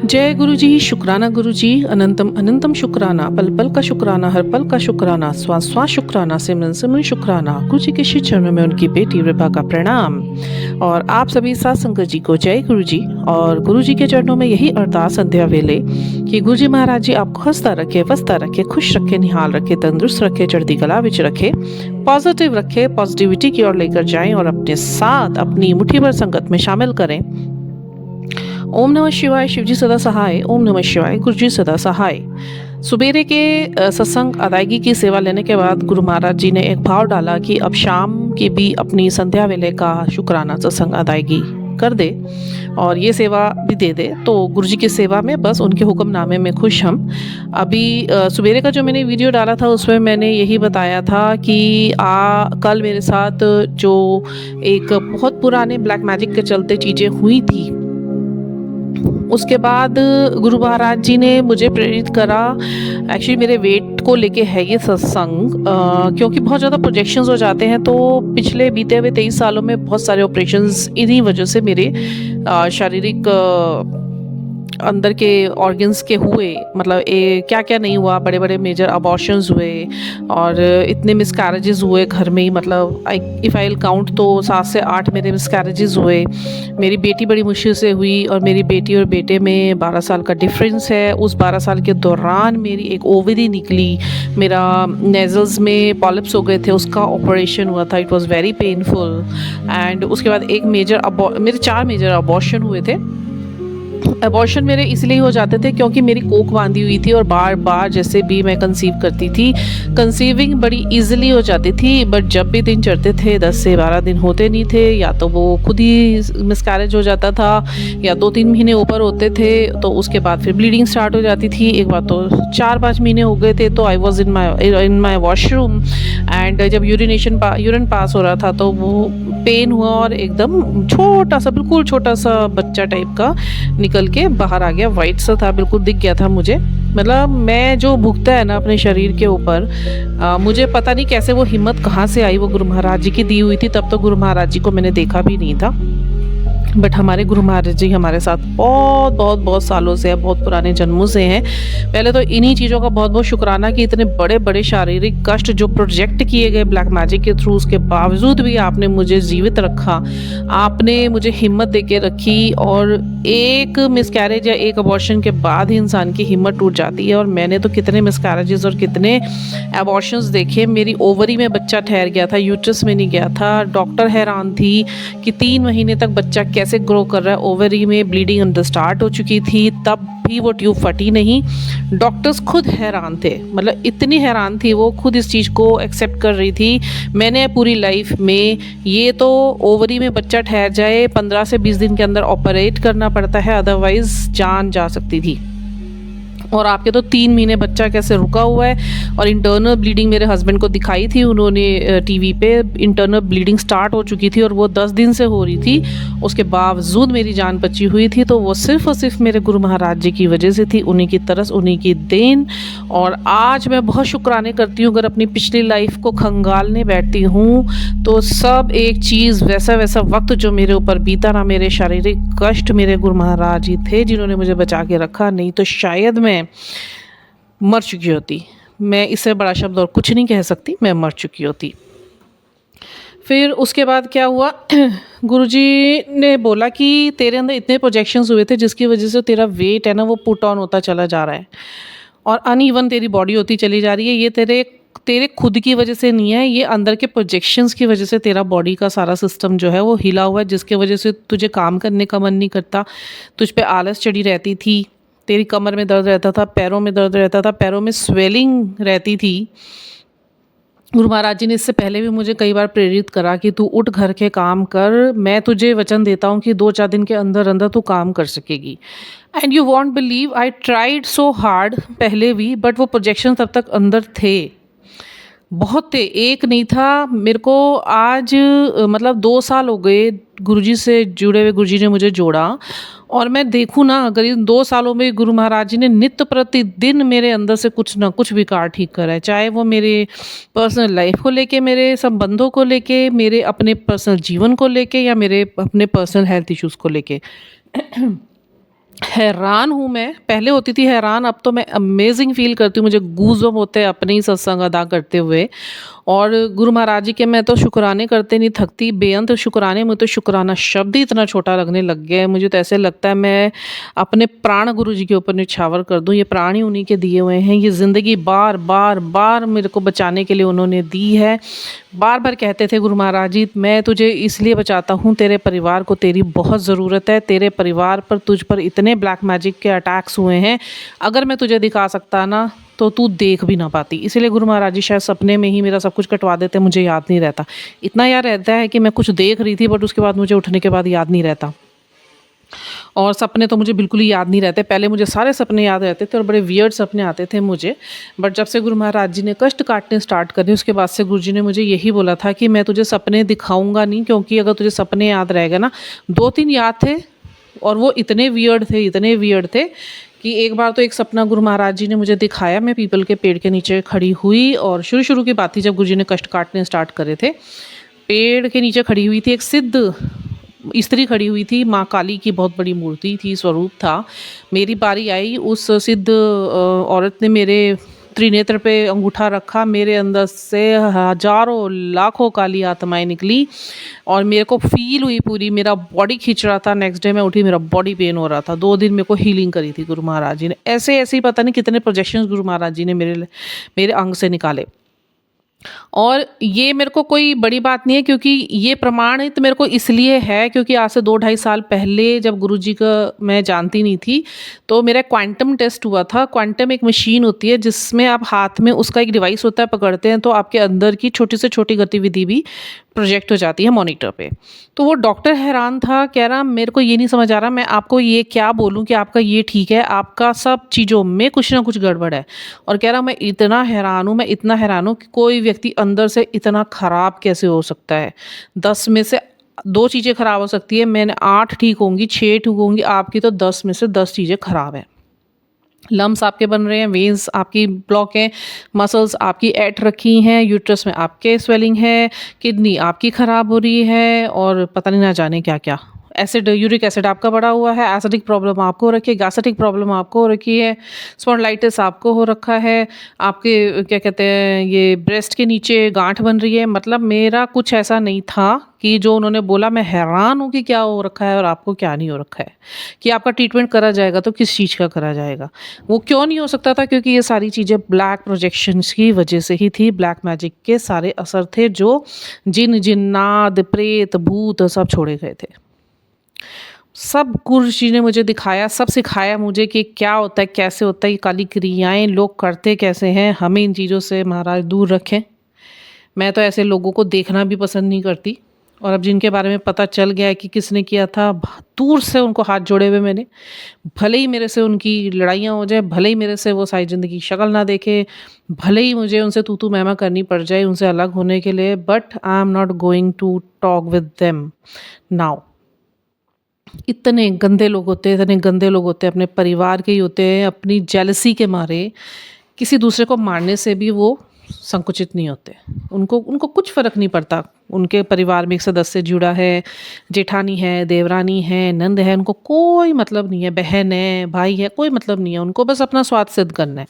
जय गुरु जी, शुक्राना गुरु जी, अनंतम अनंतम शुक्राना, पल पल का शुक्राना, हर पल का शुक्राना, श्वास श्वास शुक्राना, सिमरन सिमरन शुक्राना। गुरु जी के श्री चरणों में उनकी बेटी विभा का प्रणाम। और आप सभी साथ संगत जी को जय गुरु जी। और गुरु जी के चरणों में यही अरदास संध्या वेले कि गुरु जी महाराज जी आपको हंसता रखे, बसता रखे, खुश रखे, निहाल रखे, तंदुरुस्त रखे, चढ़ती कला विच रखे, पॉजिटिव रखे, पॉजिटिविटी की ओर लेकर जाएं और अपने साथ अपनी मुट्ठी भर संगत में शामिल करें। ओम नमः शिवाय, शिवजी सदा सहाय। ओम नमः शिवाय, गुरु जी सदा सहाय। सुबेरे के सत्संग अदायगी की सेवा लेने के बाद गुरु महाराज जी ने एक भाव डाला कि अब शाम की भी अपनी संध्या वेले का शुक्राना सत्संग अदायगी कर दे और ये सेवा भी दे दे। तो गुरु जी की सेवा में बस उनके हुक्मनामे में खुश हम। अभी सुबेरे का जो मैंने वीडियो डाला था उसमें मैंने यही बताया था कि कल मेरे साथ जो एक बहुत पुराने ब्लैक मैजिक के चलते चीज़ें हुई थी, उसके बाद गुरु महाराज जी ने मुझे प्रेरित करा। एक्चुअली मेरे वेट को लेके है ये सत्संग, क्योंकि बहुत ज़्यादा प्रोजेक्शंस हो जाते हैं। तो पिछले बीते हुए 23 सालों में बहुत सारे ऑपरेशंस इन्हीं वजह से मेरे शारीरिक अंदर के ऑर्गन्स के हुए, मतलब क्या क्या नहीं हुआ, बड़े बड़े मेजर अबॉर्शंस हुए और इतने मिसकैरेजेस हुए घर में ही। मतलब इफ़ आई विल काउंट तो 7 से 8 मेरे मिसकैरेजेस हुए। मेरी बेटी बड़ी मुश्किल से हुई और मेरी बेटी और बेटे में 12 साल का डिफरेंस है। उस 12 साल के दौरान मेरी एक ओवरी निकली, मेरा नेजल्स में पॉलिप्स हो गए थे, उसका ऑपरेशन हुआ था। It was very painful. And उसके बाद एक मेरे 4 मेजर अबॉर्शन हुए थे। अबॉर्शन मेरे इसलिए हो जाते थे क्योंकि मेरी कोख बांधी हुई थी और बार बार जैसे भी मैं कंसीव करती थी, कंसीविंग बड़ी इजीली हो जाती थी। बट जब भी दिन चढ़ते थे 10 से 12 दिन होते नहीं थे, या तो वो खुद ही मिसकैरेज हो जाता था या 2-3 महीने ऊपर होते थे। तो उसके बाद फिर ब्लीडिंग स्टार्ट हो जाती थी। एक बार तो 4-5 महीने हो गए थे तो I was in my washroom and जब यूरिन पास हो रहा था तो वो पेन हुआ और एकदम छोटा सा, बिल्कुल छोटा सा बच्चा टाइप का निकल के बाहर आ गया। वाइट सा था, बिल्कुल दिख गया था मुझे। मतलब मैं जो भुगता है ना अपने शरीर के ऊपर, मुझे पता नहीं कैसे वो हिम्मत कहाँ से आई। वो गुरु महाराज जी की दी हुई थी। तब तो गुरु महाराज जी को मैंने देखा भी नहीं था, बट हमारे गुरु महाराज जी हमारे साथ बहुत बहुत बहुत सालों से है, बहुत पुराने जन्मों से हैं। पहले तो इन्हीं चीज़ों का बहुत बहुत शुक्राना कि इतने बड़े बड़े शारीरिक कष्ट जो प्रोजेक्ट किए गए ब्लैक मैजिक के थ्रू, उसके बावजूद भी आपने मुझे जीवित रखा, आपने मुझे हिम्मत दे के रखी। और एक मिसकैरेज या एक अबॉर्शन के बाद ही इंसान की हिम्मत टूट जाती है। और मैंने तो कितने मिसकैरेजेस और कितने अबॉर्शंस देखे। मेरी ओवरी में बच्चा ठहर गया था, यूट्रस में नहीं गया था। डॉक्टर हैरान थी कि 3 महीने तक बच्चा कैसे ग्रो कर रहा है। ओवरी में ब्लीडिंग अंदर स्टार्ट हो चुकी थी, तब भी वो ट्यूब फटी नहीं। डॉक्टर्स खुद हैरान थे, मतलब इतनी हैरान थी वो, खुद इस चीज़ को एक्सेप्ट कर रही थी। मैंने पूरी लाइफ में ये तो ओवरी में बच्चा ठहर जाए 15 से 20 दिन के अंदर ऑपरेट करना पड़ता है, अदरवाइज जान जा सकती थी। और आपके तो 3 महीने बच्चा कैसे रुका हुआ है। और इंटरनल ब्लीडिंग मेरे हस्बैंड को दिखाई थी उन्होंने टीवी पे, इंटरनल ब्लीडिंग स्टार्ट हो चुकी थी और वो 10 दिन से हो रही थी। उसके बावजूद मेरी जान बची हुई थी। तो वो सिर्फ और सिर्फ मेरे गुरु महाराज जी की वजह से थी, उन्हीं की तरस, उन्हीं की देन। और आज मैं बहुत शुक्राने करती हूँ। अगर अपनी पिछली लाइफ को खंगालने बैठती हूँ तो सब एक चीज़, वैसा वैसा वक्त जो मेरे ऊपर बीता ना, मेरे शारीरिक कष्ट, मेरे गुरु महाराज जी थे जिन्होंने मुझे बचा के रखा। नहीं तो शायद मैं मर चुकी होती। मैं इससे बड़ा शब्द और कुछ नहीं कह सकती, मैं मर चुकी होती। फिर उसके बाद क्या हुआ, गुरुजी ने बोला कि तेरे अंदर इतने प्रोजेक्शंस हुए थे जिसकी वजह से तेरा वेट है ना वो पुट ऑन होता चला जा रहा है और अनइवन तेरी बॉडी होती चली जा रही है। ये तेरे खुद की वजह से नहीं है, ये अंदर के प्रोजेक्शंस की वजह से तेरा बॉडी का सारा सिस्टम जो है वो हिला हुआ है, जिसके वजह से तुझे काम करने का मन नहीं करता, तुझ पे आलस चढ़ी रहती थी, तेरी कमर में दर्द रहता था, पैरों में दर्द रहता था, पैरों में स्वेलिंग रहती थी। गुरु महाराज जी ने इससे पहले भी मुझे कई बार प्रेरित करा कि तू उठ, घर के काम कर, मैं तुझे वचन देता हूँ कि 2-4 दिन के अंदर अंदर तू काम कर सकेगी। And you won't believe, I tried so hard पहले भी, बट वो प्रोजेक्शन तब तक अंदर थे। बहुत थे, एक नहीं था। मेरे को आज मतलब 2 साल हो गए गुरुजी से जुड़े हुए, गुरुजी ने मुझे जोड़ा। और मैं देखूँ ना, अगर इन 2 सालों में गुरु महाराज जी ने नित्य प्रतिदिन मेरे अंदर से कुछ ना कुछ विकार ठीक करा है। चाहे वो मेरे पर्सनल लाइफ़ को लेके, मेरे संबंधों को लेके, मेरे अपने पर्सनल जीवन को लेके, या मेरे अपने पर्सनल हेल्थ इश्यूज़ को लेके। हैरान हूँ मैं, पहले होती थी हैरान, अब तो मैं अमेज़िंग फ़ील करती हूँ, मुझे गूज़बम्प होते हैं अपने ही सत्संग अदा करते हुए। और गुरु महाराज जी के मैं तो शुक्राने करते नहीं थकती, बेअंत शुक्राने। मुझे तो शुक्राना शब्द ही इतना छोटा लगने लग गया है, मुझे तो ऐसे लगता है मैं अपने प्राण गुरु जी के ऊपर न्यौछावर कर दूँ। ये प्राण ही उन्हीं के दिए हुए हैं, ये ज़िंदगी बार बार बार मेरे को बचाने के लिए उन्होंने दी है। बार बार कहते थे गुरु महाराज जी, मैं तुझे इसलिए बचाता हूँ, तेरे परिवार को तेरी बहुत ज़रूरत है, तेरे परिवार पर, तुझ पर इतने ब्लैक मैजिक के अटैक्स हुए हैं, अगर मैं तुझे दिखा सकता ना तो तू देख भी ना पाती। इसीलिए गुरु महाराज जी शायद सपने में ही मेरा सब कुछ कटवा देते, मुझे याद नहीं रहता। इतना याद रहता है कि मैं कुछ देख रही थी, बट उसके बाद मुझे उठने के बाद याद नहीं रहता। और सपने तो मुझे बिल्कुल ही याद नहीं रहते। पहले मुझे सारे सपने याद रहते थे और बड़े वियर्ड सपने आते थे मुझे। बट जब से गुरु महाराज जी ने कष्ट काटने स्टार्ट करे, उसके बाद से गुरु जी ने मुझे यही बोला था कि मैं तुझे सपने दिखाऊंगा नहीं, क्योंकि अगर तुझे सपने याद रहेगा ना, 2-3 याद थे और वो इतने वियर्ड थे कि एक बार तो एक सपना गुरु महाराज जी ने मुझे दिखाया। मैं पीपल के पेड़ के नीचे खड़ी हुई, और शुरू की बात थी जब गुरु जी ने कष्ट काटने स्टार्ट करे थे। पेड़ के नीचे खड़ी हुई थी, एक सिद्ध स्त्री खड़ी हुई थी, माँ काली की बहुत बड़ी मूर्ति थी, स्वरूप था। मेरी बारी आई, उस सिद्ध औरत ने मेरे त्रिनेत्र पे अंगूठा रखा, मेरे अंदर से हजारों लाखों काली आत्माएं निकली और मेरे को फील हुई पूरी, मेरा बॉडी खींच रहा था। नेक्स्ट डे मैं उठी, मेरा बॉडी पेन हो रहा था। 2 दिन मेरे को हीलिंग करी थी गुरु महाराज जी ने। ऐसे ऐसे ही पता नहीं कितने प्रोजेक्शंस गुरु महाराज जी ने मेरे अंग से निकाले। और ये मेरे को कोई बड़ी बात नहीं है, क्योंकि ये प्रमाणित मेरे को इसलिए है क्योंकि आज से 2-2.5 साल पहले जब गुरुजी का मैं जानती नहीं थी, तो मेरा क्वांटम टेस्ट हुआ था। क्वांटम एक मशीन होती है जिसमें आप हाथ में, उसका एक डिवाइस होता है, पकड़ते हैं तो आपके अंदर की छोटी से छोटी गतिविधि भी प्रोजेक्ट हो जाती है मॉनिटर पे। तो वो डॉक्टर हैरान था, कह रहा मेरे को ये नहीं समझ आ रहा मैं आपको ये क्या बोलूँ कि आपका ये ठीक है, आपका सब चीज़ों में कुछ ना कुछ गड़बड़ है। और कह रहा मैं इतना हैरान हूँ, मैं इतना हैरान हूँ कि कोई व्यक्ति अंदर से इतना ख़राब कैसे हो सकता है। 10 में से 2 चीज़ें ख़राब हो सकती है, मैंने 8 ठीक होंगी, 6 ठीक होंगी, आपकी तो 10 में से 10 चीज़ें ख़राब हैं। लम्स आपके बन रहे हैं, वेन्स आपकी ब्लॉक हैं, मसल्स आपकी ऐंठ रखी हैं, यूट्रस में आपके स्वेलिंग है, किडनी आपकी ख़राब हो रही है, और पता नहीं ना जाने क्या-क्या। एसिड, यूरिक एसिड आपका बढ़ा हुआ है, एसिडिक प्रॉब्लम आपको हो रखी है, गैस्ट्रिक प्रॉब्लम आपको हो रखी है, स्पॉन्डिलाइटिस आपको हो रखा है, आपके क्या कहते हैं, ये ब्रेस्ट के नीचे गांठ बन रही है। मतलब मेरा कुछ ऐसा नहीं था कि जो उन्होंने बोला। मैं हैरान हूँ कि क्या हो रखा है और आपको क्या नहीं हो रखा है, कि आपका ट्रीटमेंट करा जाएगा तो किस चीज़ का करा जाएगा। वो क्यों नहीं हो सकता था, क्योंकि ये सारी चीज़ें ब्लैक प्रोजेक्शंस की वजह से ही थी। ब्लैक मैजिक के सारे असर थे जो जिन, जिन्नात, प्रेत, भूत सब छोड़े गए थे। सब गुरु जी ने मुझे दिखाया, सब सिखाया मुझे कि क्या होता है, कैसे होता है, ये काली क्रियाएं लोग करते कैसे हैं। हमें इन चीज़ों से महाराज दूर रखें। मैं तो ऐसे लोगों को देखना भी पसंद नहीं करती। और अब जिनके बारे में पता चल गया है कि किसने किया था, दूर से उनको हाथ जोड़े हुए मैंने, भले ही मेरे से उनकी लड़ाइयाँ हो जाए, भले ही मेरे से वो सारी ज़िंदगी शक्ल ना देखे, भले ही मुझे उनसे तू तू मैं मैं करनी पड़ जाए उनसे अलग होने के लिए, but I am not going to talk with them now. इतने गंदे लोग होते हैं, इतने गंदे लोग होते हैं, अपने परिवार के ही होते हैं, अपनी जेलसी के मारे किसी दूसरे को मारने से भी वो संकुचित नहीं होते। उनको उनको कुछ फ़र्क नहीं पड़ता। उनके परिवार में एक सदस्य जुड़ा है, जेठानी है, देवरानी है, नंद है, उनको कोई मतलब नहीं है, बहन है, भाई है, कोई मतलब नहीं है। उनको बस अपना स्वार्थ सिद्ध करना है।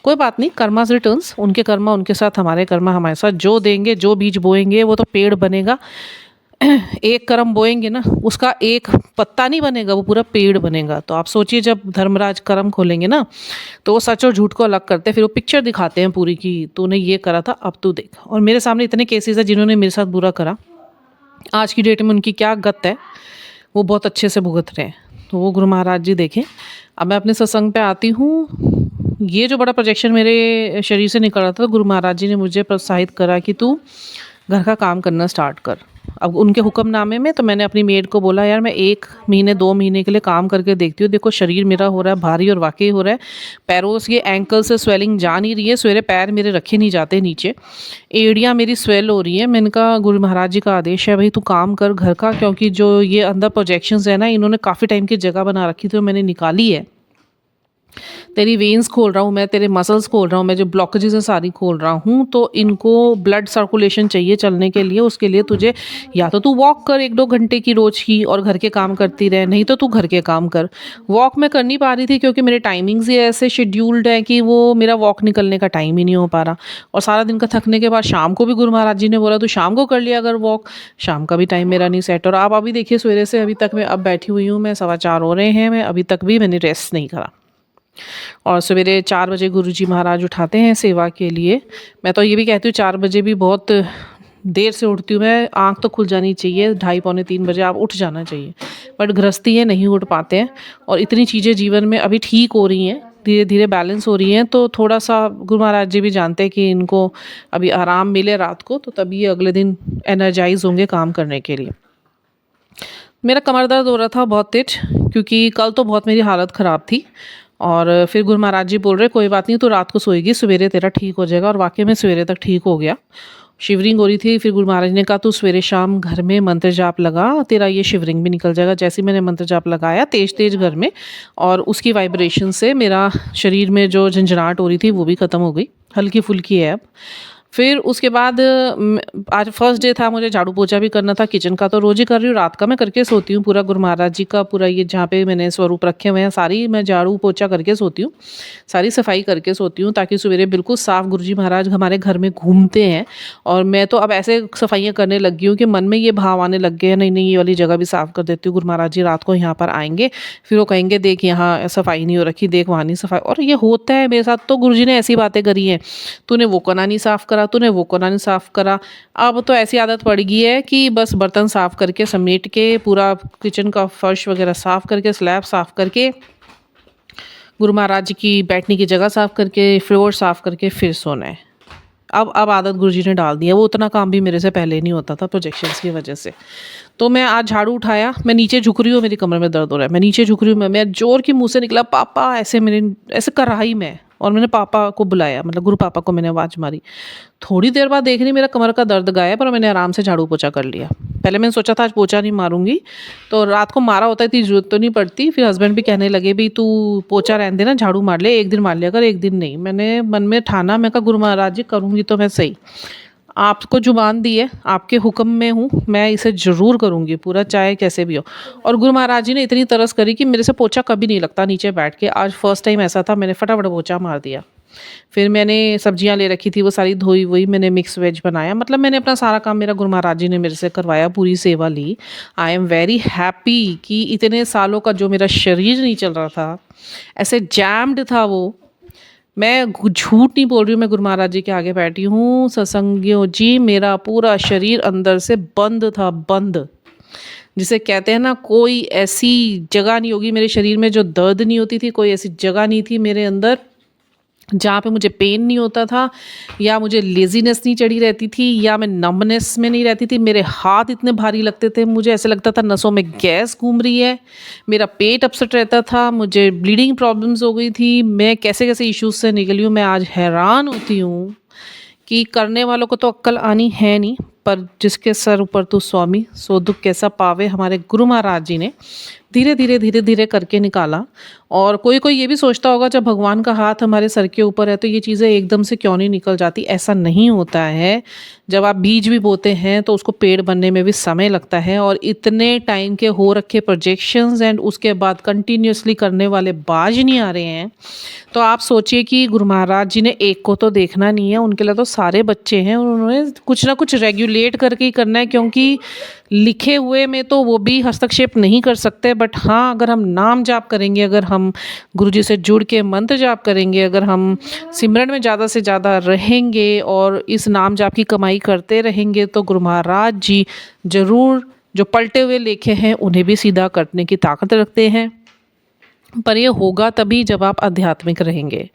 कोई बात नहीं, कर्मास रिटर्न्स, उनके कर्मा उनके साथ, हमारे कर्मा हमारे साथ। जो देंगे, जो बीज बोएंगे वो तो पेड़ बनेगा। एक कर्म बोएंगे ना, उसका एक पत्ता नहीं बनेगा, वो पूरा पेड़ बनेगा। तो आप सोचिए, जब धर्मराज कर्म खोलेंगे ना, तो वो सच और झूठ को अलग करते हैं, फिर वो पिक्चर दिखाते हैं पूरी की तूने ये करा था, अब तू देख। और मेरे सामने इतने केसेस हैं जिन्होंने मेरे साथ बुरा करा, आज की डेट में उनकी क्या गत है, वो बहुत अच्छे से भुगत रहे हैं। तो वो गुरु महाराज जी देखें। अब मैं अपने सत्संग पे आती हूँ। ये जो बड़ा प्रोजेक्शन मेरे शरीर से निकल रहा था, तो गुरु महाराज जी ने मुझे प्रोत्साहित करा कि तू घर का काम करना स्टार्ट कर। अब उनके हुक्मनामे में तो मैंने अपनी मेड को बोला, यार मैं 1 महीने 2 महीने के लिए काम करके देखती हूँ, देखो शरीर मेरा हो रहा है भारी और वाकई हो रहा है, पैरों से एंकल से स्वेलिंग जा नहीं रही है, सवेरे पैर मेरे रखे नहीं जाते नीचे, एड़ियाँ मेरी स्वेल हो रही है। मैंने कहा गुरु महाराज जी का आदेश है भाई तू काम कर घर का, क्योंकि जो ये अंदर प्रोजेक्शंस है ना, इन्होंने काफ़ी टाइम की जगह बना रखी थी, तो मैंने निकाली है। तेरी वेन्स खोल रहा हूँ मैं, तेरे मसल्स खोल रहा हूँ मैं, जो ब्लॉकेजेस हैं सारी खोल रहा हूँ, तो इनको ब्लड सर्कुलेशन चाहिए चलने के लिए। उसके लिए तुझे या तो तू वॉक कर 1-2 घंटे की रोज़ की और घर के काम करती रहे, नहीं तो तू घर के काम कर। वॉक मैं कर नहीं पा रही थी क्योंकि मेरे टाइमिंग्स ही ऐसे शेड्यूल्ड हैं कि वो मेरा वॉक निकलने का टाइम ही नहीं हो पा रहा, और सारा दिन का थकने के बाद शाम को भी गुरु महाराज जी ने बोला तू शाम को कर लिया अगर वॉक, शाम का भी टाइम मेरा नहीं सेट। और आप अभी देखिए सवेरे से अभी तक मैं अब बैठी हुई हूँ, मैं 4:15 हो रहे हैं, मैं अभी तक भी मैंने रेस्ट नहीं करा। और सवेरे 4 बजे गुरुजी महाराज उठाते हैं सेवा के लिए। मैं तो ये भी कहती हूँ 4 बजे भी बहुत देर से उठती हूँ मैं, आँख तो खुल जानी चाहिए, 2:30 पौने 3 बजे आप उठ जाना चाहिए, बट गृहस्थी है नहीं उठ पाते हैं। और इतनी चीज़ें जीवन में अभी ठीक हो रही हैं, धीरे धीरे बैलेंस हो रही हैं, तो थोड़ा सा गुरु महाराज जी भी जानते हैं कि इनको अभी आराम मिले रात को, तो तभी ये अगले दिन एनर्जाइज होंगे काम करने के लिए। मेरा कमर दर्द हो रहा था बहुत तेज, क्योंकि कल तो बहुत मेरी हालत ख़राब थी। और फिर गुरु महाराज जी बोल रहे कोई बात नहीं, तो रात को सोएगी, सवेरे तेरा ठीक हो जाएगा। और वाकई में सवेरे तक ठीक हो गया। शिवरिंग हो रही थी, फिर गुरु महाराज ने कहा तू सवेरे शाम घर में मंत्र जाप लगा, तेरा ये शिवरिंग भी निकल जाएगा। जैसे ही मैंने मंत्र जाप लगाया तेज तेज घर में, और उसकी वाइब्रेशन से मेरा शरीर में जो झंझनाहट हो रही थी वो भी ख़त्म हो गई, हल्की फुल्की है अब। फिर उसके बाद आज फर्स्ट डे था, मुझे झाड़ू पोछा भी करना था, किचन का तो रोज़ ही कर रही हूँ, रात का मैं करके सोती हूँ। पूरा गुरु महाराज जी का पूरा ये जहाँ पे मैंने स्वरूप रखे हुए हैं सारी मैं झाड़ू पोछा करके सोती हूँ, सारी सफाई करके सोती हूँ, ताकि सवेरे बिल्कुल साफ़। गुरुजी महाराज हमारे घर में घूमते हैं, और मैं तो अब ऐसे सफाइयाँ करने लगी हूँ कि मन में ये भाव आने लग गए हैं, नहीं नहीं ये वाली जगह भी साफ़ कर देती हूँ। गुरु महाराज जी रात को यहाँ पर आएंगे, फिर वो कहेंगे देख यहाँ सफाई नहीं हो रखी, देख वहाँ नहीं सफाई। और ये होता है मेरे साथ, तो गुरुजी ने ऐसी बातें करी हैं, तूने वो कोना नहीं साफ़ करा, तूने वो कोना नहीं साफ़ करा। अब तो ऐसी आदत पड़ गई है कि बस बर्तन साफ़ करके समेट के पूरा किचन का फर्श वगैरह साफ़ करके, स्लैब साफ़ करके, गुरु महाराज जी की बैठने की जगह साफ़ करके, फ्लोर साफ़ करके फिर सोना है। अब आदत गुरुजी ने डाल दी है, वो उतना काम भी मेरे से पहले नहीं होता था प्रोजेक्शंस की वजह से। तो मैं आज झाड़ू उठाया, मैं नीचे झुक रही हूँ, मेरी कमर में दर्द हो रहा है, मैं नीचे झुक रही हूँ, मैं जोर की मुँह से निकला पापा, ऐसे मेरे ऐसे कर रहा ही मैं, और मैंने पापा को बुलाया, मतलब गुरु पापा को मैंने आवाज़ मारी। थोड़ी देर बाद देख रही मेरा कमर का दर्द गायब, और मैंने आराम से झाड़ू पोछा कर लिया। पहले मैंने सोचा था आज पोछा नहीं मारूंगी, तो रात को मारा होता, इतनी जरूरत तो नहीं पड़ती। फिर हस्बैंड भी कहने लगे भी तू पोछा रहने देना, झाड़ू मार ले, एक दिन मार लिया कर, एक दिन नहीं। मैंने मन में ठाना, मैं कहा गुरु महाराज जी करूँगी तो मैं सही, आपको जुबान दी है, आपके हुक्म में हूँ, मैं इसे ज़रूर करूँगी पूरा, चाहे कैसे भी हो। और गुरु महाराज जी ने इतनी तरस करी कि मेरे से पोछा कभी नहीं लगता नीचे बैठ के। आज फर्स्ट टाइम ऐसा था, मैंने फटाफट पोछा मार दिया। फिर मैंने सब्जियां ले रखी थी, वो सारी धोई वही, मैंने मिक्स वेज बनाया, मतलब मैंने अपना सारा काम मेरा गुरु महाराज जी ने मेरे से करवाया, पूरी सेवा ली। आई एम वेरी हैप्पी कि इतने सालों का जो मेरा शरीर नहीं चल रहा था, ऐसे जैम्ड था वो, मैं झूठ नहीं बोल रही हूँ, मैं गुरु महाराज जी के आगे बैठी हूँ सत्संगियों जी, मेरा पूरा शरीर अंदर से बंद था, बंद, जिसे कहते हैं ना, कोई ऐसी जगह नहीं होगी मेरे शरीर में जो दर्द नहीं होती थी, कोई ऐसी जगह नहीं थी मेरे अंदर जहाँ पे मुझे पेन नहीं होता था, या मुझे लेजीनेस नहीं चढ़ी रहती थी, या मैं नंबनेस में नहीं रहती थी। मेरे हाथ इतने भारी लगते थे, मुझे ऐसे लगता था नसों में गैस घूम रही है, मेरा पेट अपसेट रहता था, मुझे ब्लीडिंग प्रॉब्लम्स हो गई थी। मैं कैसे कैसे इश्यूज से निकली हूँ, मैं आज हैरान होती हूँ कि करने वालों को तो अक्ल आनी है नहीं, पर जिसके सर ऊपर तू स्वामी सो दुख कैसा पावे, हमारे गुरु महाराज जी ने धीरे धीरे करके निकाला। और कोई कोई ये भी सोचता होगा जब भगवान का हाथ हमारे सर के ऊपर है तो ये चीज़ें एकदम से क्यों नहीं निकल जाती। ऐसा नहीं होता है। जब आप बीज भी बोते हैं तो उसको पेड़ बनने में भी समय लगता है, और इतने टाइम के हो रखे प्रोजेक्शंस एंड उसके बाद कंटिन्यूसली करने वाले बाज नहीं आ रहे हैं। तो आप सोचिए कि गुरु महाराज जी ने एक को तो देखना नहीं है, उनके लिए तो सारे बच्चे हैं, उन्होंने कुछ ना कुछ रेगुलेट करके ही करना है, क्योंकि लिखे हुए में तो वो भी हस्तक्षेप नहीं कर सकते। बट हाँ, अगर हम नाम जाप करेंगे, अगर हम गुरुजी से जुड़ के मंत्र जाप करेंगे, अगर हम सिमरन में ज़्यादा से ज़्यादा रहेंगे और इस नाम जाप की कमाई करते रहेंगे, तो गुरु महाराज जी ज़रूर जो पलटे हुए लेखे हैं उन्हें भी सीधा करने की ताकत रखते हैं। पर ये होगा तभी जब आप आध्यात्मिक रहेंगे,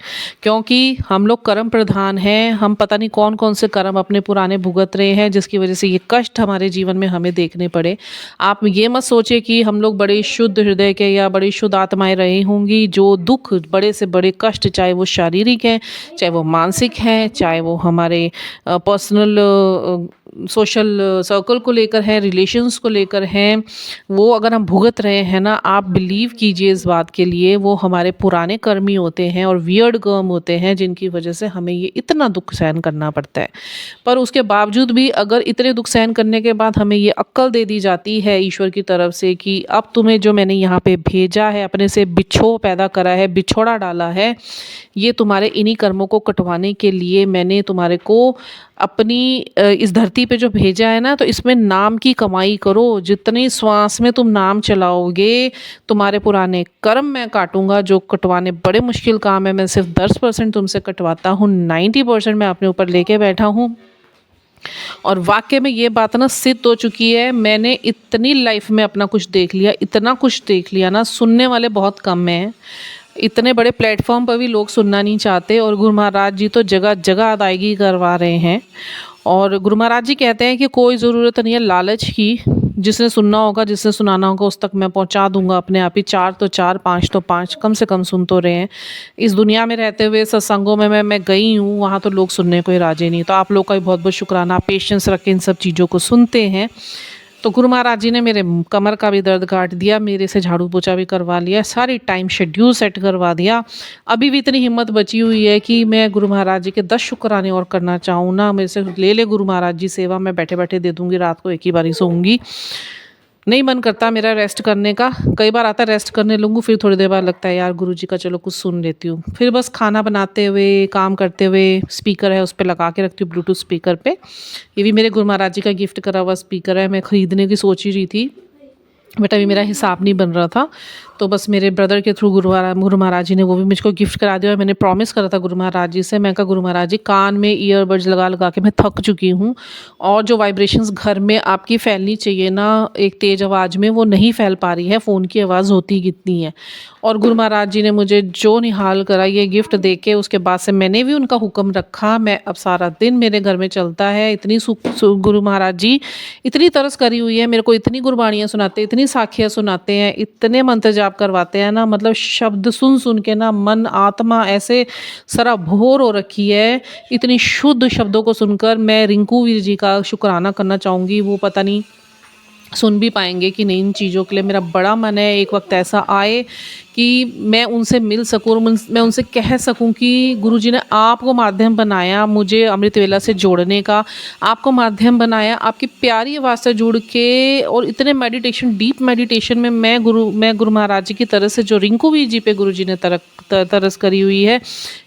क्योंकि हम लोग कर्म प्रधान हैं। हम पता नहीं कौन कौन से कर्म अपने पुराने भुगत रहे हैं जिसकी वजह से ये कष्ट हमारे जीवन में हमें देखने पड़े। आप ये मत सोचिए कि हम लोग बड़े शुद्ध हृदय के या बड़ी शुद्ध आत्माएं रही होंगी। जो दुख, बड़े से बड़े कष्ट, चाहे वो शारीरिक हैं, चाहे वो मानसिक हैं, चाहे वो हमारे पर्सनल सोशल सर्कल को लेकर है, रिलेशंस को लेकर हैं, वो अगर हम भुगत रहे हैं ना, आप बिलीव कीजिए इस बात के लिए, वो हमारे पुराने कर्म ही होते हैं और वियर्ड कर्म होते हैं जिनकी वजह से हमें ये इतना दुख सहन करना पड़ता है। पर उसके बावजूद भी अगर इतने दुख सहन करने के बाद हमें ये अक्ल दे दी जाती है ईश्वर की तरफ से कि अब तुम्हें जो मैंने यहाँ पे भेजा है, अपने से बिछो पैदा करा है, बिछोड़ा डाला है, ये तुम्हारे इन्हीं कर्मों को कटवाने के लिए मैंने तुम्हारे को अपनी इस धरती पे जो भेजा है ना, तो इसमें नाम की कमाई करो। जितनी श्वास में तुम नाम चलाओगे, तुम्हारे पुराने कर्म मैं काटूंगा जो कटवाने बड़े मुश्किल काम है। मैं सिर्फ 10% तुमसे कटवाता हूँ, 90% मैं अपने ऊपर लेके बैठा हूँ। और वाकई में ये बात ना सिद्ध हो चुकी है। मैंने इतनी लाइफ में अपना कुछ देख लिया, इतना कुछ देख लिया ना, सुनने वाले बहुत कम हैं। इतने बड़े प्लेटफॉर्म पर भी लोग सुनना नहीं चाहते और गुरु महाराज जी तो जगह जगह अदायगी करवा रहे हैं। और गुरु महाराज जी कहते हैं कि कोई ज़रूरत नहीं है लालच की, जिसने सुनना होगा, जिसने सुनाना होगा, उस तक मैं पहुंचा दूंगा अपने आप ही। 4 तो 4, 5 तो 5, कम से कम सुन तो रहे हैं। इस दुनिया में रहते हुए सत्संगों में मैं गई हूँ, वहाँ तो लोग सुनने को ही राजी नहीं। तो आप लोग का भी बहुत बहुत शुक्राना, पेशेंस रख के इन सब चीज़ों को सुनते हैं। तो गुरु महाराज जी ने मेरे कमर का भी दर्द काट दिया, मेरे से झाड़ू पोछा भी करवा लिया, सारी टाइम शेड्यूल सेट करवा दिया। अभी भी इतनी हिम्मत बची हुई है कि मैं गुरु महाराज जी के 10 शुक्राने और करना चाहूँ ना। मेरे से ले ले गुरु महाराज जी सेवा, मैं बैठे बैठे दे दूँगी, रात को एक ही बारी सोऊंगी। नहीं मन करता मेरा रेस्ट करने का। कई बार आता है रेस्ट करने लगूँ, फिर थोड़ी देर बाद लगता है यार गुरु जी का चलो कुछ सुन लेती हूँ। फिर बस खाना बनाते हुए, काम करते हुए, स्पीकर है उस पर लगा के रखती हूँ, ब्लूटूथ स्पीकर पे। ये भी मेरे गुरु महाराज जी का गिफ्ट करा हुआ स्पीकर है, मैं ख़रीदने की सोच ही रही थी, बट अभी मेरा हिसाब नहीं बन रहा था। तो बस मेरे ब्रदर के थ्रू गुरु महाराज जी ने वो भी मुझको गिफ्ट करा दिया। और मैंने प्रॉमिस करा था गुरु महाराज जी से, मैं कहा गुरु महाराज जी कान में ईयरबड्स लगा लगा के मैं थक चुकी हूँ, और जो वाइब्रेशंस घर में आपकी फैलनी चाहिए ना एक तेज़ आवाज़ में, वो नहीं फैल पा रही है। फ़ोन की आवाज़ होती कितनी है। और गुरु महाराज जी ने मुझे जो निहाल करा ये गिफ्ट दे के, उसके बाद से मैंने भी उनका हुक्म रखा। मैं अब सारा दिन मेरे घर में चलता है। इतनी गुरु महाराज जी इतनी तरस करी हुई है मेरे को, इतनी गुरबाणियाँ सुनाते, इतनी साखियाँ सुनाते हैं, इतने मंत्र जाप करवाते हैं ना, मतलब शब्द सुन सुन के ना मन आत्मा ऐसे सराबोर हो रखी है। इतनी शुद्ध शब्दों को सुनकर मैं रिंकू वीर जी का शुक्राना करना चाहूँगी। वो पता नहीं सुन भी पाएंगे कि नहीं। इन चीज़ों के लिए मेरा बड़ा मन है एक वक्त ऐसा आए कि मैं उनसे मिल सकूँ और मैं उनसे कह सकूँ कि गुरुजी ने आपको माध्यम बनाया मुझे अमृत वेला से जोड़ने का, आपको माध्यम बनाया आपकी प्यारी आवाज़ से जुड़ के। और इतने मेडिटेशन, डीप मेडिटेशन में मैं गुरु महाराज जी की तरह से, जो रिंकू वीर जी पे गुरुजी ने तरस करी हुई है,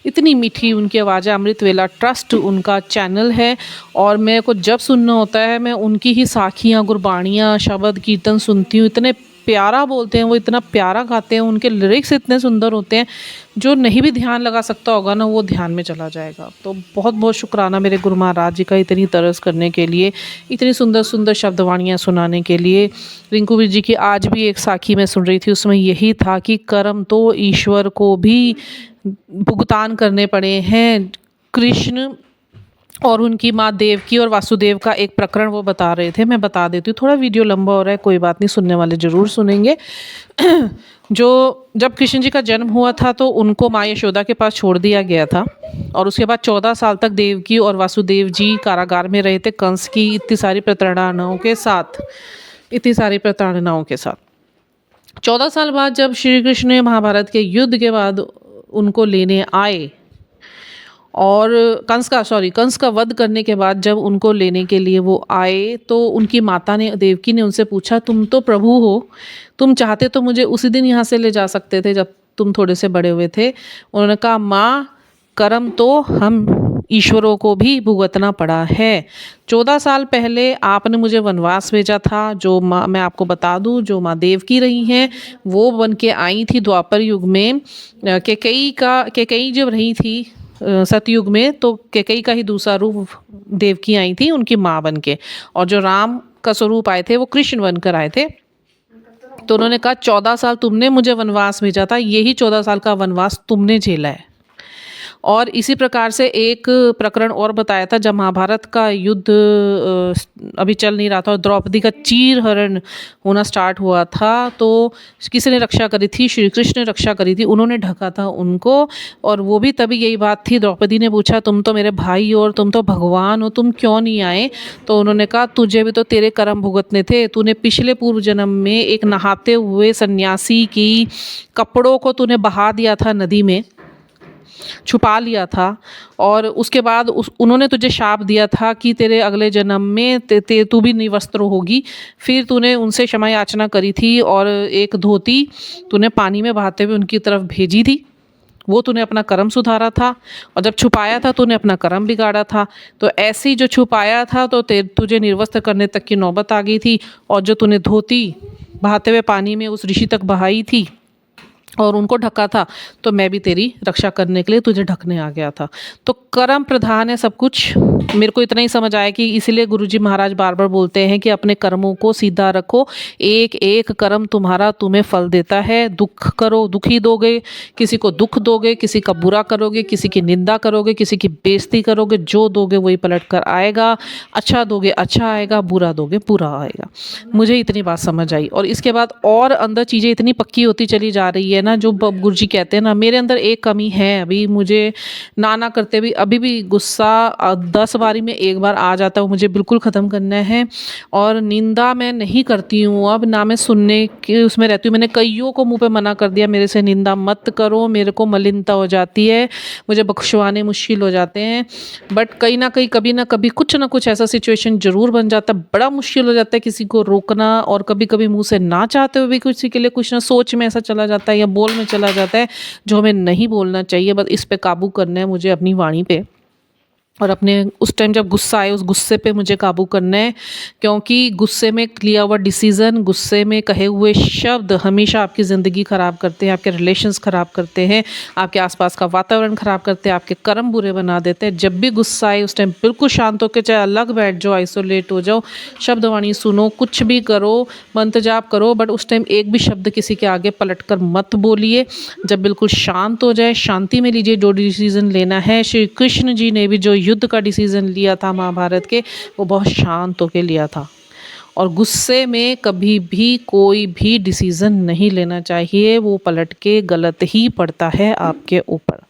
इतनी मीठी उनकी आवाज़ है। अमृत वेला ट्रस्ट उनका चैनल है, और मेरे को जब सुनना होता है मैं उनकी ही साखियाँ, गुरबाणियाँ, शब्द कीर्तन सुनती हूँ। इतने प्यारा बोलते हैं वो, इतना प्यारा गाते हैं, उनके लिरिक्स इतने सुंदर होते हैं, जो नहीं भी ध्यान लगा सकता होगा ना वो ध्यान में चला जाएगा। तो बहुत बहुत शुक्राना मेरे गुरु महाराज जी का इतनी तरस करने के लिए, इतनी सुंदर सुंदर शब्दवाणियाँ सुनाने के लिए। रिंकू वीर जी की आज भी एक साखी मैं सुन रही थी, उसमें यही था कि कर्म तो ईश्वर को भी भुगतान करने पड़े हैं। कृष्ण और उनकी माँ देवकी और वासुदेव का एक प्रकरण वो बता रहे थे, मैं बता देती हूँ। थोड़ा वीडियो लंबा हो रहा है, कोई बात नहीं, सुनने वाले ज़रूर सुनेंगे। जब कृष्ण जी का जन्म हुआ था तो उनको माँ यशोदा के पास छोड़ दिया गया था, और उसके बाद 14 साल तक देवकी और वासुदेव जी कारागार में रहे थे, कंस की इतनी सारी प्रताड़नाओं के साथ। 14 साल बाद जब श्री कृष्ण महाभारत के युद्ध के बाद उनको लेने आए, और कंस का वध करने के बाद जब उनको लेने के लिए वो आए, तो उनकी माता ने, देवकी ने उनसे पूछा, तुम तो प्रभु हो, तुम चाहते तो मुझे उसी दिन यहाँ से ले जा सकते थे जब तुम थोड़े से बड़े हुए थे। उन्होंने कहा माँ, कर्म तो हम ईश्वरों को भी भुगतना पड़ा है। 14 साल पहले आपने मुझे वनवास भेजा था, जो माँ, मैं आपको बता दूँ, जो माँ देवकी रही हैं वो बन के आई थी द्वापर युग में। कैकेयी जब रही थी सतयुग में, तो कैकेयी का ही दूसरा रूप देवकी आई थी उनकी माँ बन के, और जो राम का स्वरूप आए थे वो कृष्ण बनकर आए थे। तो उन्होंने कहा 14 साल तुमने मुझे वनवास भेजा था, यही 14 साल का वनवास तुमने झेला है। और इसी प्रकार से एक प्रकरण और बताया था, जब महाभारत का युद्ध अभी चल नहीं रहा था और द्रौपदी का चीरहरण होना स्टार्ट हुआ था, तो किसी ने रक्षा करी थी, श्री कृष्ण ने रक्षा करी थी, उन्होंने ढका था उनको। और वो भी तभी यही बात थी, द्रौपदी ने पूछा तुम तो मेरे भाई हो और तुम तो भगवान हो, तुम क्यों नहीं आए? तो उन्होंने कहा तुझे भी तो तेरे कर्म भुगतने थे, तूने पिछले पूर्व जन्म में एक नहाते हुए सन्यासी की कपड़ों को तूने बहा दिया था नदी में, छुपा लिया था। और उसके बाद उन्होंने तुझे शाप दिया था कि तेरे अगले जन्म में तू भी निवस्त्र होगी। फिर तूने उनसे क्षमा याचना करी थी और एक धोती तूने पानी में बहाते हुए उनकी तरफ भेजी थी, वो तूने अपना कर्म सुधारा था। और जब छुपाया था तूने अपना कर्म बिगाड़ा था। तो ऐसे ही जो छुपाया था तो तुझे निर्वस्त्र करने तक की नौबत आ गई थी। और जो तूने धोती बहाते हुए पानी में उस ऋषि तक बहाई थी और उनको ढका था, तो मैं भी तेरी रक्षा करने के लिए तुझे ढकने आ गया था। तो कर्म प्रधान है सब कुछ। मेरे को इतना ही समझ आया कि इसीलिए गुरुजी महाराज बार बार बोलते हैं कि अपने कर्मों को सीधा रखो, एक एक कर्म तुम्हारा तुम्हें फल देता है। दुख करो दुखी दोगे, किसी को दुख दोगे, किसी का बुरा करोगे, किसी की निंदा करोगे, किसी की बेइज्जती करोगे, जो दोगे वही पलट कर आएगा। अच्छा दोगे अच्छा आएगा, बुरा दोगे बुरा आएगा। मुझे इतनी बात समझ आई। और इसके बाद और अंदर चीज़ें इतनी पक्की होती चली जा रही है ना, जो गुरुजी कहते हैं ना, मेरे अंदर एक कमी है अभी, मुझे ना करते भी अभी भी गुस्सा 10 बारी में एक बार आ जाता है, मुझे बिल्कुल ख़त्म करना है। और निंदा मैं नहीं करती हूँ अब, ना मैं सुनने के उसमें रहती हूँ। मैंने कईयों को मुंह पे मना कर दिया, मेरे से निंदा मत करो, मेरे को मलिनता हो जाती है, मुझे बख्शवाने मुश्किल हो जाते हैं। बट कहीं ना कहीं कभी ना कभी कुछ ना कुछ ऐसा सिचुएशन ज़रूर बन जाता है, बड़ा मुश्किल हो जाता है किसी को रोकना। और कभी कभी मुँह से ना चाहते हुए भी किसी के लिए कुछ ना सोच में ऐसा चला जाता है या बोल में चला जाता है जो हमें नहीं बोलना चाहिए। बस इस पे काबू करना है मुझे, अपनी वाणी पे। और अपने उस टाइम जब गुस्सा आए उस गुस्से पे मुझे काबू करना है, क्योंकि गुस्से में लिया हुआ डिसीज़न, गुस्से में कहे हुए शब्द हमेशा आपकी ज़िंदगी ख़राब करते हैं, आपके रिलेशंस ख़राब करते हैं, आपके आसपास का वातावरण ख़राब करते हैं, आपके कर्म बुरे बना देते हैं। जब भी गुस्सा आए उस टाइम बिल्कुल शांत होकर, चाहे अलग बैठ जाओ, आइसोलेट हो जाओ, शब्दवाणी सुनो, कुछ भी करो, मंत्र जाप करो, बट उस टाइम एक भी शब्द किसी के आगे पलट कर मत बोलिए। जब बिल्कुल शांत हो जाए, शांति में लीजिए जो डिसीज़न लेना है। श्री कृष्ण जी ने भी जो युद्ध का डिसीजन लिया था महाभारत के, वो बहुत शांत होकर लिया था। और गुस्से में कभी भी कोई भी डिसीजन नहीं लेना चाहिए, वो पलट के गलत ही पड़ता है आपके ऊपर।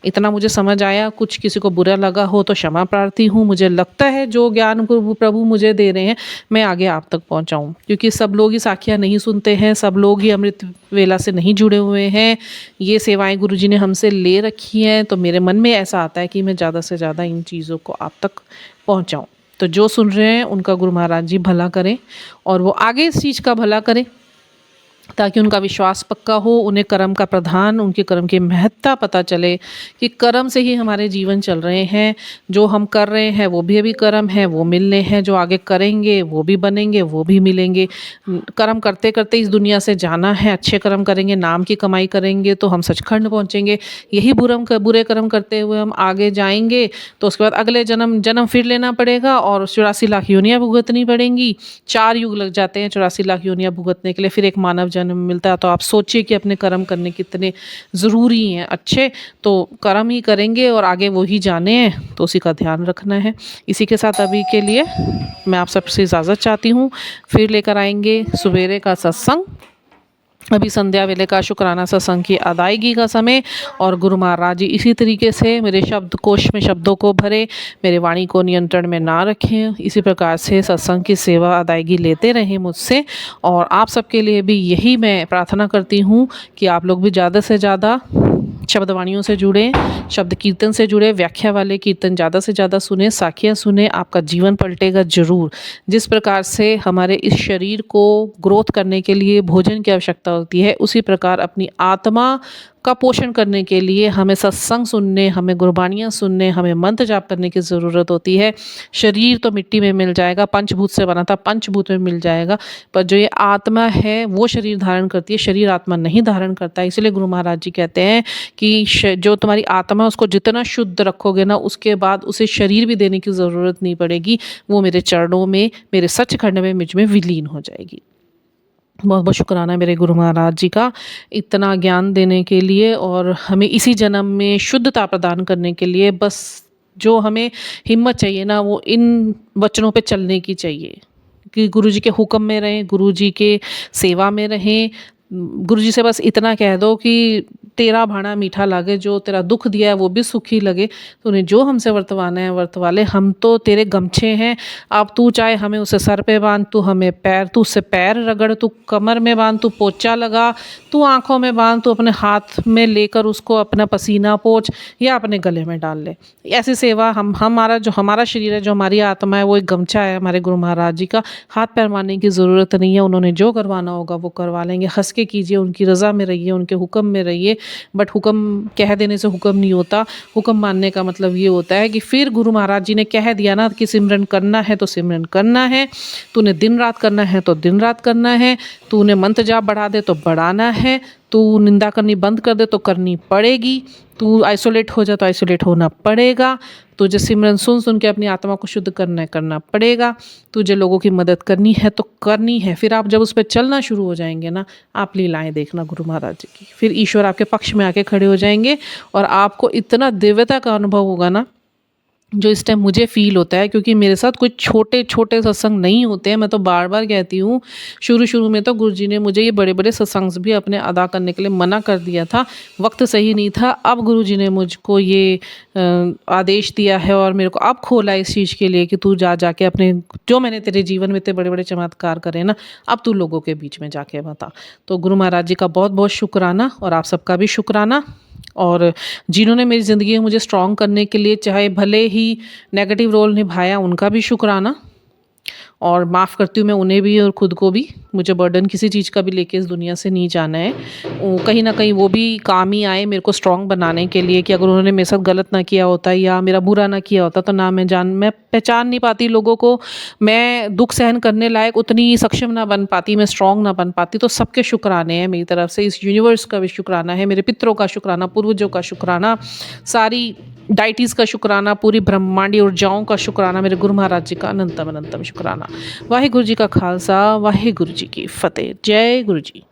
इतना मुझे समझ आया। कुछ किसी को बुरा लगा हो तो क्षमा प्रार्थी हूँ। मुझे लगता है जो ज्ञान प्रभु मुझे दे रहे हैं मैं आगे आप तक पहुँचाऊँ, क्योंकि सब लोग ही साखियाँ नहीं सुनते हैं, सब लोग ही अमृत वेला से नहीं जुड़े हुए हैं। ये सेवाएं गुरुजी ने हमसे ले रखी हैं, तो मेरे मन में ऐसा आता है कि मैं ज़्यादा से ज़्यादा इन चीज़ों को आप तक पहुँचाऊँ। तो जो सुन रहे हैं उनका गुरु महाराज जी भला करें और वो आगे इस चीज़ का भला करें, ताकि उनका विश्वास पक्का हो, उन्हें कर्म का प्रधान, उनके कर्म की महत्ता पता चले कि कर्म से ही हमारे जीवन चल रहे हैं। जो हम कर रहे हैं वो भी अभी कर्म है, वो मिलने हैं। जो आगे करेंगे वो भी बनेंगे, वो भी मिलेंगे। कर्म करते करते इस दुनिया से जाना है। अच्छे कर्म करेंगे, नाम की कमाई करेंगे तो हम सचखंड पहुँचेंगे। यही बुरे कर्म करते हुए हम आगे जाएंगे तो उसके बाद अगले जन्म फिर लेना पड़ेगा और 84 लाख योनियाँ भुगतनी पड़ेंगी। 4 युग लग जाते हैं 84 लाख योनियाँ भुगतने के लिए, फिर एक मानव जन्म मिलता है। तो आप सोचिए कि अपने कर्म करने कितने ज़रूरी हैं। अच्छे तो कर्म ही करेंगे और आगे वो ही जाने हैं, तो उसी का ध्यान रखना है। इसी के साथ अभी के लिए मैं आप सबसे इजाज़त चाहती हूँ। फिर लेकर आएंगे सवेरे का सत्संग, अभी संध्या वेले का शुक्राना सत्संग की अदायगी का समय। और गुरु महाराज जी इसी तरीके से मेरे शब्द कोश में शब्दों को भरे, मेरे वाणी को नियंत्रण में ना रखें। इसी प्रकार से सत्संग की सेवा अदायगी लेते रहें मुझसे। और आप सबके लिए भी यही मैं प्रार्थना करती हूँ कि आप लोग भी ज़्यादा से ज़्यादा शब्दवाणियों से जुड़ें, शब्द कीर्तन से जुड़े, व्याख्या वाले कीर्तन ज़्यादा से ज़्यादा सुने, साखियाँ सुने। आपका जीवन पलटेगा ज़रूर। जिस प्रकार से हमारे इस शरीर को ग्रोथ करने के लिए भोजन की आवश्यकता होती है, उसी प्रकार अपनी आत्मा का पोषण करने के लिए हमें सत्संग सुनने, हमें गुरबानियाँ सुनने, हमें मंत्र जाप करने की ज़रूरत होती है। शरीर तो मिट्टी में मिल जाएगा, पंचभूत से बना था, पंचभूत में मिल जाएगा, पर जो ये आत्मा है वो शरीर धारण करती है, शरीर आत्मा नहीं धारण करता है। इसलिए गुरु महाराज जी कहते हैं कि जो तुम्हारी आत्मा है उसको जितना शुद्ध रखोगे ना, उसके बाद उसे शरीर भी देने की ज़रूरत नहीं पड़ेगी। वो मेरे चरणों में, मेरे सचखंड में, मुझ में विलीन हो जाएगी। बहुत बहुत शुक्राना मेरे गुरु महाराज जी का इतना ज्ञान देने के लिए और हमें इसी जन्म में शुद्धता प्रदान करने के लिए। बस जो हमें हिम्मत चाहिए ना, वो इन वचनों पे चलने की चाहिए कि गुरु जी के हुक्म में रहें, गुरु जी के सेवा में रहें। गुरु जी से बस इतना कह दो कि तेरा भाणा मीठा लागे, जो तेरा दुख दिया है वो भी सुखी लगे, तूने जो हमसे वर्तवाना है वर्तवा ले, हम तो तेरे गमछे हैं। अब तू चाहे हमें उसे सर पे बांध, तू हमें पैर, तू उससे पैर रगड़, तू कमर में बांध, तू पोछा लगा, तू आंखों में बांध, तू अपने हाथ में लेकर उसको अपना पसीना पोंछ या अपने गले में डाल ले। ऐसी सेवा हमारा जो हमारा शरीर है, जो हमारी आत्मा है, वो एक गमछा है हमारे गुरु महाराज जी का। हाथ पैर मारने की ज़रूरत नहीं है, उन्होंने जो करवाना होगा वो करवा लेंगे। हंस के कीजिए, उनकी रज़ा में रहिए, उनके हुक्म में रहिए। बट हुक्म कह देने से हुक्म नहीं होता। हुक्म मानने का मतलब ये होता है कि फिर गुरु महाराज जी ने कह दिया ना कि सिमरन करना है तो सिमरन करना है, तूने दिन रात करना है तो दिन रात करना है, तूने मंत्र जाप बढ़ा दे तो बढ़ाना है, तू निंदा करनी बंद कर दे तो करनी पड़ेगी, तू आइसोलेट हो जा तो आइसोलेट होना पड़ेगा, तुझे सिमरन सुन सुन के अपनी आत्मा को शुद्ध करना पड़ेगा, तुझे लोगों की मदद करनी है तो करनी है। फिर आप जब उस पर चलना शुरू हो जाएंगे ना, आप लीलाएं देखना गुरु महाराज जी की, फिर ईश्वर आपके पक्ष में आके खड़े हो जाएंगे और आपको इतना दिव्यता का अनुभव होगा ना, जो इस टाइम मुझे फ़ील होता है। क्योंकि मेरे साथ कोई छोटे छोटे सत्संग नहीं होते हैं। मैं तो बार बार कहती हूँ, शुरू में तो गुरुजी ने मुझे ये बड़े बड़े सत्संग भी अपने अदा करने के लिए मना कर दिया था, वक्त सही नहीं था। अब गुरुजी ने मुझको ये आदेश दिया है और मेरे को अब खोला इस चीज़ के लिए कि तू जाके अपने, जो मैंने तेरे जीवन में इतने बड़े बड़े चमत्कार करे ना, अब तू लोगों के बीच में जाके बता। तो गुरु महाराज जी का बहुत बहुत शुक्राना और आप सबका भी शुक्राना। और जिन्होंने मेरी ज़िंदगी में मुझे स्ट्रॉन्ग करने के लिए चाहे भले ही नेगेटिव रोल निभाया, उनका भी शुक्राना। और माफ़ करती हूँ मैं उन्हें भी और ख़ुद को भी। मुझे बर्डन किसी चीज़ का भी लेके इस दुनिया से नहीं जाना है। कहीं ना कहीं वो भी काम ही आए मेरे को स्ट्रॉन्ग बनाने के लिए, कि अगर उन्होंने मेरे साथ गलत ना किया होता या मेरा बुरा ना किया होता तो ना मैं पहचान नहीं पाती लोगों को, मैं दुख सहन करने लायक उतनी सक्षम ना बन पाती, मैं स्ट्रॉन्ग ना बन पाती। तो सबके शुक्राने हैं मेरी तरफ से, इस यूनिवर्स का भी शुक्राना है, मेरे पितरों का शुक्राना, पूर्वजों का शुक्राना, सारी डाइटीज़ का शुक्राना, पूरी ब्रह्मांडी ऊर्जाओं का शुक्राना, मेरे गुरु महाराज जी का अनंतम अनंतम शुक्राना। वाहे गुरु जी का खालसा, वाहे गुरु जी की फतेह। जय गुरु जी।